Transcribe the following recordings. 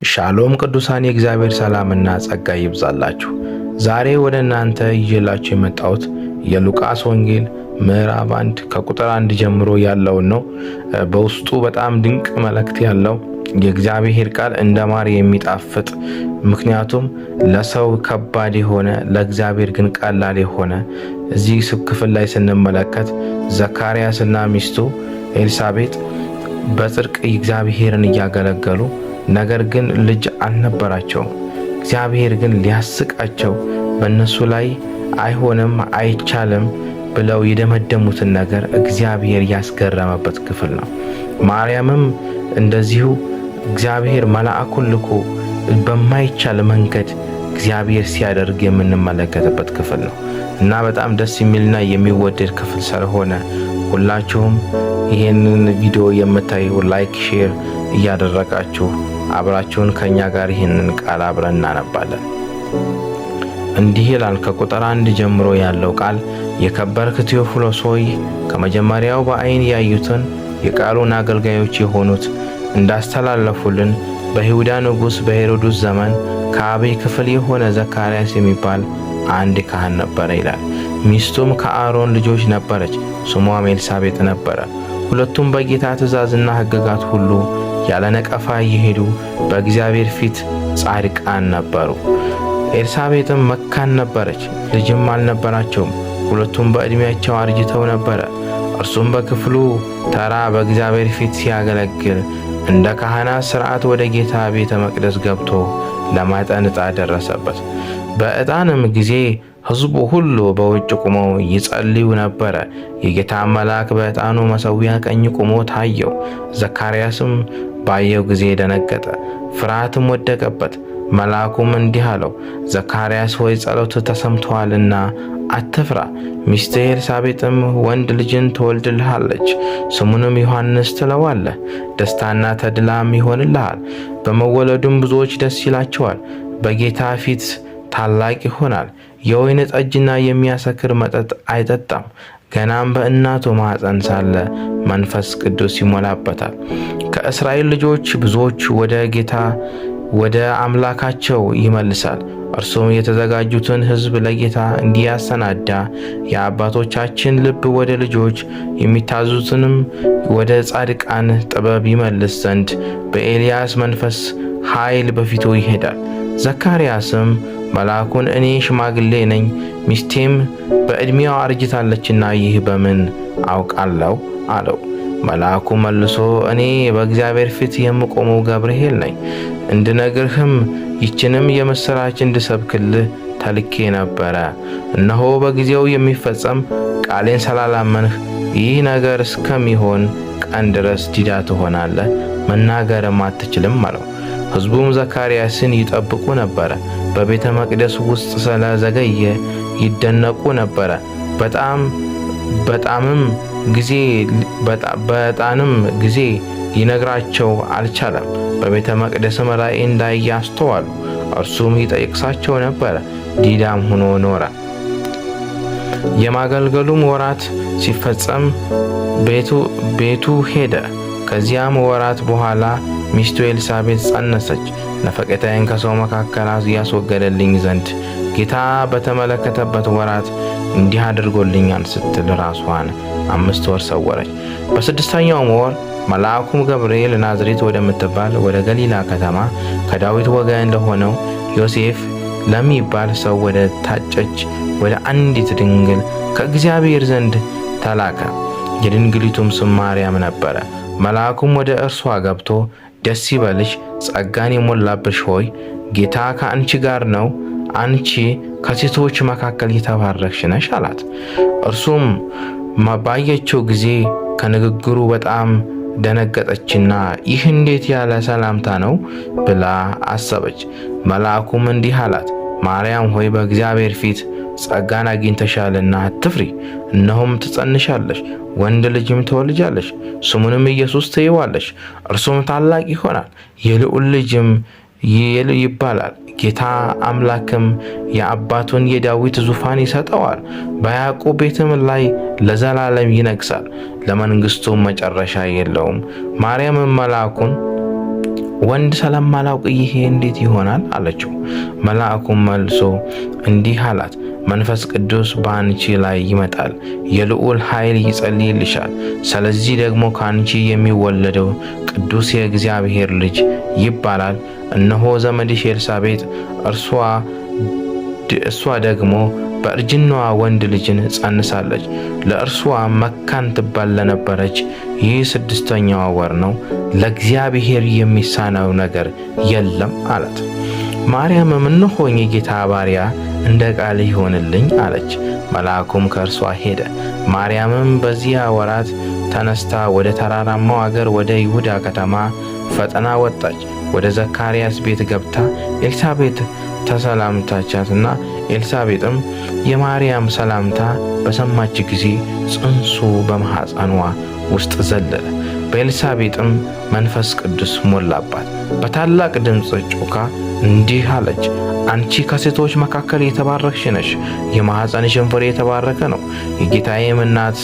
ሻሎም ቅዱሳን የእግዚአብሔር ሰላምና ጸጋ ይብዛላችሁ። ዛሬ ወደ እናንተ ይዤላችሁ የመጣሁት የሉቃስ ወንጌል ምዕራፍ 1 ከቁጥር 1 ጀምሮ ያለውን ነው። በውስጡ በጣም ድንቅ መልእክት ያለው የእግዚአብሔር ቃል እንደ ማር የሚጣፍጥ ምክንያቱም ለሰው ከባድ የሆነ ለእግዚአብሔር ግን ቀላል የሆነ እዚህ ክፍል ላይ ስንመለከት ዘካርያስና ሚስቱ ኤልሳቤጥ በጽድቅ እግዚአብሔርን እያገለገሉ ነገር ግን ልጅ አልነበራቸውም። እግዚአብሔር ግን ሊያስቃቸው በእነሱ ላይ አይሆንም አይቻልም ብለው የደመደሙትን ነገር እግዚአብሔር ያስገረመበት ክፍል ነው። ማርያምም እንደዚሁ እግዚአብሔር መልአኩን ልኮ በማይቻል መንገድ እግዚአብሔር ሲያደርግ የምንመለከትበት ክፍል ነው እና በጣም ደስ የሚልና የሚወደድ ክፍል ስለሆነ ሁላችሁም ይሄንን ቪዲዮ የምታዩ ላይክ ሼር እያደረጋችሁ አብራችሁን ከኛ ጋር ይሄንን ቃል አብረን እናነባለን። እንዲህ ይላል ከቁጥር 1 ጀምሮ ያለው ቃል። የከበርክ ቴዎፍሎስ ሆይ ከመጀመሪያው በዓይን ያዩትን የቃሉን አገልጋዮች የሆኑት እንዳስተላለፉልን በይሁዳ ንጉሥ በሄሮድስ ዘመን ከአብይ ክፍል የሆነ ዘካርያስ የሚባል አንድ ካህን ነበረ ይላል። ሚስቱም ከአሮን ልጆች ነበረች፣ ስሟም ኤልሳቤጥ ነበረ። ሁለቱም በጌታ ትእዛዝና ሕግጋት ሁሉ ያለ ነቀፋ እየሄዱ በእግዚአብሔር ፊት ጻድቃን ነበሩ። ኤልሳቤጥም መካን ነበረች፣ ልጅም አልነበራቸውም። ሁለቱም በዕድሜያቸው አርጅተው ነበረ። እርሱም በክፍሉ ተራ በእግዚአብሔር ፊት ሲያገለግል እንደ ካህናት ሥርዓት ወደ ጌታ ቤተ መቅደስ ገብቶ ለማጠን ዕጣ ደረሰበት። በዕጣንም ጊዜ ሕዝቡ ሁሉ በውጭ ቆመው ይጸልዩ ነበረ። የጌታ መልአክ በዕጣኑ መሠዊያ ቀኝ ቆሞ ታየው። ዘካርያስም ባየው ጊዜ ደነገጠ፣ ፍርሃትም ወደቀበት። መልአኩም እንዲህ አለው፣ ዘካርያስ ሆይ ጸሎትህ ተሰምቶአልና አትፍራ። ሚስትህ ኤልሳቤጥም ወንድ ልጅን ትወልድልሃለች፣ ስሙንም ዮሐንስ ትለዋለህ። ደስታና ተድላም ይሆንልሃል፣ በመወለዱም ብዙዎች ደስ ይላቸዋል። በጌታ ፊት ታላቅ ይሆናል። የወይን ጠጅና የሚያሰክር መጠጥ አይጠጣም። ገናም በእናቱ ማኅፀን ሳለ መንፈስ ቅዱስ ይሞላበታል። ከእስራኤል ልጆች ብዙዎች ወደ ጌታ ወደ አምላካቸው ይመልሳል። እርሱም የተዘጋጁትን ሕዝብ ለጌታ እንዲያሰናዳ የአባቶቻችን ልብ ወደ ልጆች የሚታዙትንም ወደ ጻድቃን ጥበብ ይመልስ ዘንድ በኤልያስ መንፈስ ኃይል በፊቱ ይሄዳል። ዘካርያስም መልአኩን እኔ ሽማግሌ ነኝ፣ ሚስቴም በዕድሜዋ አርጅታለችና ይህ በምን አውቃለሁ አለው። መልአኩ መልሶ እኔ በእግዚአብሔር ፊት የምቆመው ገብርኤል ነኝ፣ እንድነግርህም ይችንም የምሥራች እንድሰብክልህ ተልኬ ነበረ። እነሆ በጊዜው የሚፈጸም ቃሌን ስላላመንህ ይህ ነገር እስከሚሆን ቀን ድረስ ዲዳ ትሆናለህ፣ መናገርም አትችልም አለው። ሕዝቡም ዘካርያስን ይጠብቁ ነበረ። በቤተ መቅደስ ውስጥ ስለዘገየ ይደነቁ ነበረ። በዕጣንም ጊዜ ሊነግራቸው አልቻለም። በቤተ መቅደስም ራእይ እንዳየ አስተዋሉ። እርሱም ይጠይቅሳቸው ነበረ፣ ዲዳም ሆኖ ኖረ። የማገልገሉም ወራት ሲፈጸም ቤቱ ሄደ። ከዚያም ወራት በኋላ ሚስቱ ኤልሳቤጥ ጸነሰች። ነፈቀታዬን ከሰው መካከል ያስወገደልኝ ዘንድ ጌታ በተመለከተበት ወራት እንዲህ አድርጎልኛል ስትል ራሷን 5 ወር ሰወረች። በ6ኛው ወር መልአኩም ገብርኤል ናዝሬት ወደምትባል ወደ ገሊላ ከተማ ከዳዊት ወገን ለሆነው ዮሴፍ ለሚባል ሰው ወደ ታጨች ወደ አንዲት ድንግል ከእግዚአብሔር ዘንድ ተላከ። የድንግሊቱም ስም ማርያም ነበረ። መልአኩም ወደ እርሷ ገብቶ ደስ ይበልሽ፣ ጸጋን የሞላብሽ ሆይ ጌታ ከአንቺ ጋር ነው፣ አንቺ ከሴቶች መካከል የተባረክሽ ነሽ አላት። እርሱም ባየችው ጊዜ ከንግግሩ በጣም ደነገጠችና ይህ እንዴት ያለ ሰላምታ ነው ብላ አሰበች። መልአኩም እንዲህ አላት፣ ማርያም ሆይ በእግዚአብሔር ፊት ጸጋን አግኝተሻልና አትፍሪ። እነሆም ትጸንሻለሽ፣ ወንድ ልጅም ትወልጃለሽ፣ ስሙንም ኢየሱስ ትይዋለሽ። እርሱም ታላቅ ይሆናል፣ የልዑል ልጅም ይባላል። ጌታ አምላክም የአባቱን የዳዊት ዙፋን ይሰጠዋል፣ በያዕቆብ ቤትም ላይ ለዘላለም ይነግሣል፣ ለመንግሥቱም መጨረሻ የለውም። ማርያምም መልአኩን ወንድ ስለማላውቅ ይሄ እንዴት ይሆናል አለችው። መልአኩም መልሶ እንዲህ አላት፣ መንፈስ ቅዱስ በአንቺ ላይ ይመጣል፣ የልዑል ኃይል ይጸልይልሻል። ስለዚህ ደግሞ ከአንቺ የሚወለደው ቅዱስ የእግዚአብሔር ልጅ ይባላል። እነሆ ዘመድሽ ኤልሳቤጥ እርሷ ደግሞ በእርጅናዋ ወንድ ልጅን ጸንሳለች። ለእርሷ መካን ትባል ለነበረች ይህ 6ኛዋ ወር ነው። ለእግዚአብሔር የሚሳነው ነገር የለም አላት። ማርያምም እነሆኝ የጌታ ባሪያ፣ እንደ ቃልህ ይሆንልኝ አለች። መልአኩም ከእርሷ ሄደ። ማርያምም በዚያ ወራት ተነስታ ወደ ተራራማው አገር ወደ ይሁዳ ከተማ ፈጥና ወጣች። ወደ ዘካርያስ ቤት ገብታ ኤልሳቤጥ ተሰላምታቻትና ኤልሳቤጥም የማርያም ሰላምታ በሰማች ጊዜ ጽንሱ በማኅፀኗ ውስጥ ዘለለ። በኤልሳቤጥም መንፈስ ቅዱስ ሞላባት። በታላቅ ድምፅ ጮኻ እንዲህ አለች፣ አንቺ ከሴቶች መካከል የተባረክሽ ነሽ፣ የማኅፀንሽም ፍሬ የተባረከ ነው። የጌታዬም እናት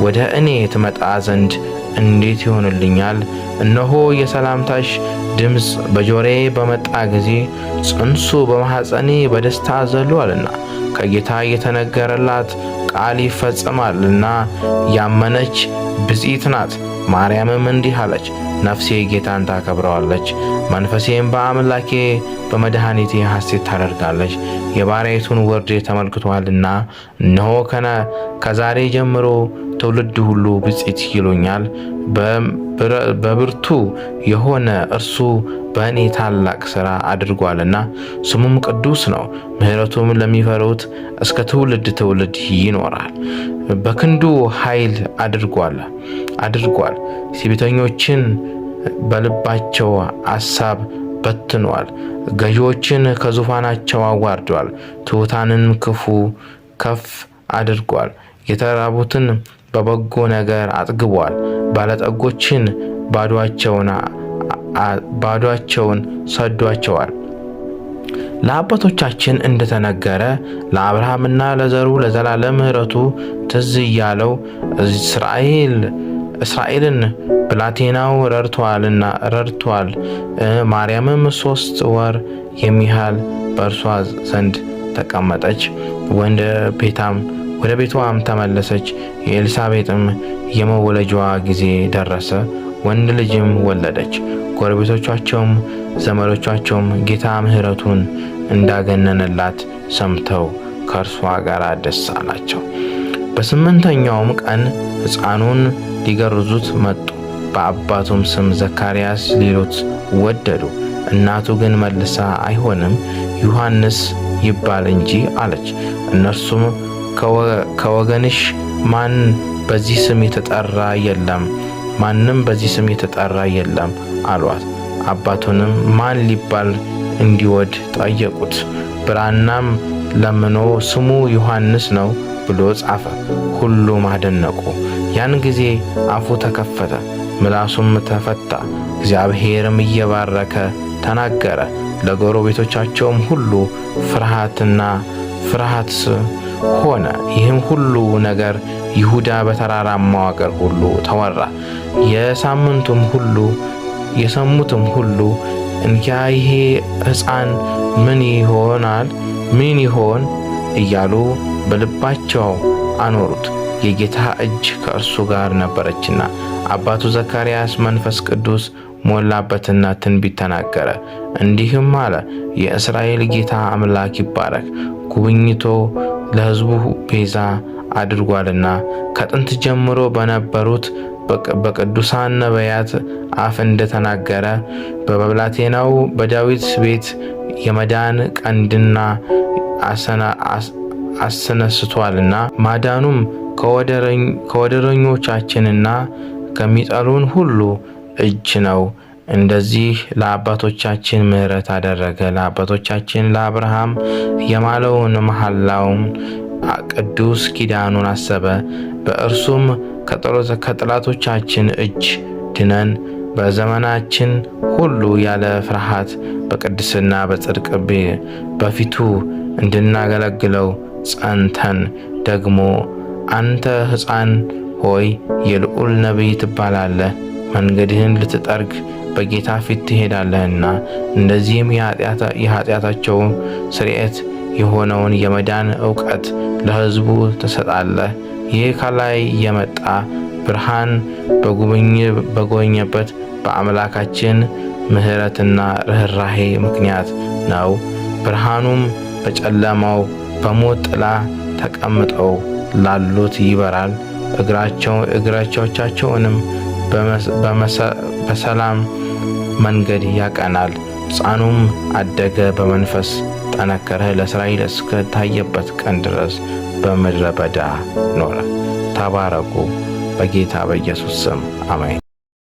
ወደ እኔ ትመጣ ዘንድ እንዴት ይሆንልኛል? እነሆ የሰላምታሽ ድምፅ በጆሮዬ በመጣ ጊዜ ጽንሱ በማኅፀኔ በደስታ ዘሏልና ከጌታ የተነገረላት ቃል ይፈጸማልና ያመነች ብፅዕት ናት። ማርያምም እንዲህ አለች፣ ነፍሴ ጌታን ታከብረዋለች፣ መንፈሴም በአምላኬ በመድኃኒቴ ሐሴት ታደርጋለች። የባሪያይቱን ወርድ ተመልክቷልና እነሆ ከዛሬ ጀምሮ ትውልድ ሁሉ ብፅዕት ይሉኛል። በብርቱ የሆነ እርሱ በእኔ ታላቅ ሥራ አድርጓልና ስሙም ቅዱስ ነው። ምሕረቱም ለሚፈሩት እስከ ትውልድ ትውልድ ይኖራል። በክንዱ ኃይል አድርጓል። ትዕቢተኞችን በልባቸው አሳብ በትኗል። ገዢዎችን ከዙፋናቸው አዋርዷል። ትሑታንን ከፍ አድርጓል። የተራቡትን በበጎ ነገር አጥግቧል። ባለጠጎችን ባዶአቸውን ሰዷቸዋል። ለአባቶቻችን እንደተነገረ ለአብርሃምና ለዘሩ ለዘላለም ምሕረቱ ትዝ እያለው እስራኤልን ብላቴናው ረድቷል። ማርያምም 3 ወር የሚያህል በእርሷ ዘንድ ተቀመጠች። ወደ ቤቷም ተመለሰች። የኤልሳቤጥም የመወለጃዋ ጊዜ ደረሰ፣ ወንድ ልጅም ወለደች። ጎረቤቶቻቸውም ዘመዶቻቸውም ጌታ ምሕረቱን እንዳገነነላት ሰምተው ከእርሷ ጋር ደስ አላቸው። በ8ኛውም ቀን ሕፃኑን ሊገርዙት መጡ። በአባቱም ስም ዘካርያስ ሊሉት ወደዱ። እናቱ ግን መልሳ አይሆንም፣ ዮሐንስ ይባል እንጂ አለች። እነርሱም ከወገንሽ ማንም በዚህ ስም የተጠራ የለም አሏት። አባቱንም ማን ሊባል እንዲወድ ጠየቁት። ብራናም ለምኖ ስሙ ዮሐንስ ነው ብሎ ጻፈ። ሁሉም አደነቁ። ያን ጊዜ አፉ ተከፈተ፣ ምላሱም ተፈታ። እግዚአብሔርም እየባረከ ተናገረ። ለጎረቤቶቻቸውም ሁሉ ፍርሃት ሆነ። ይህም ሁሉ ነገር ይሁዳ በተራራማው አገር ሁሉ ተወራ። የሰሙትም ሁሉ እንኪያ ይሄ ሕፃን ምን ይሆን እያሉ በልባቸው አኖሩት። የጌታ እጅ ከእርሱ ጋር ነበረችና። አባቱ ዘካርያስ መንፈስ ቅዱስ ሞላበትና ትንቢት ተናገረ፣ እንዲህም አለ፣ የእስራኤል ጌታ አምላክ ይባረክ፣ ጉብኝቶ ለሕዝቡ ቤዛ አድርጓልና ከጥንት ጀምሮ በነበሩት በቅዱሳን ነቢያት አፍ እንደተናገረ በብላቴናው በዳዊት ቤት የመዳን ቀንድና አስነስቷልና ማዳኑም ከወደረኞቻችንና ከሚጠሉን ሁሉ እጅ ነው። እንደዚህ ለአባቶቻችን ምሕረት አደረገ። ለአባቶቻችን ለአብርሃም የማለውን መሐላውን ቅዱስ ኪዳኑን አሰበ። በእርሱም ከጠላቶቻችን እጅ ድነን በዘመናችን ሁሉ ያለ ፍርሃት በቅድስና በጽድቅ በፊቱ እንድናገለግለው ጸንተን ደግሞ አንተ ሕፃን ሆይ የልዑል ነቢይ ትባላለህ፣ መንገድህን ልትጠርግ በጌታ ፊት ትሄዳለህና። እንደዚህም የኃጢአታቸው ስርየት የሆነውን የመዳን ዕውቀት ለሕዝቡ ትሰጣለህ። ይህ ከላይ የመጣ ብርሃን በጎበኘበት በአምላካችን ምሕረትና ርኅራኄ ምክንያት ነው። ብርሃኑም በጨለማው በሞት ጥላ ተቀምጠው ላሉት ይበራል። እግሮቻቸውንም በሰላም መንገድ ያቀናል። ሕፃኑም አደገ፣ በመንፈስ ጠነከረ፣ ለእስራኤል እስከ ታየበት ቀን ድረስ በምድረ በዳ ኖረ። ተባረኩ። በጌታ በኢየሱስ ስም አሜን።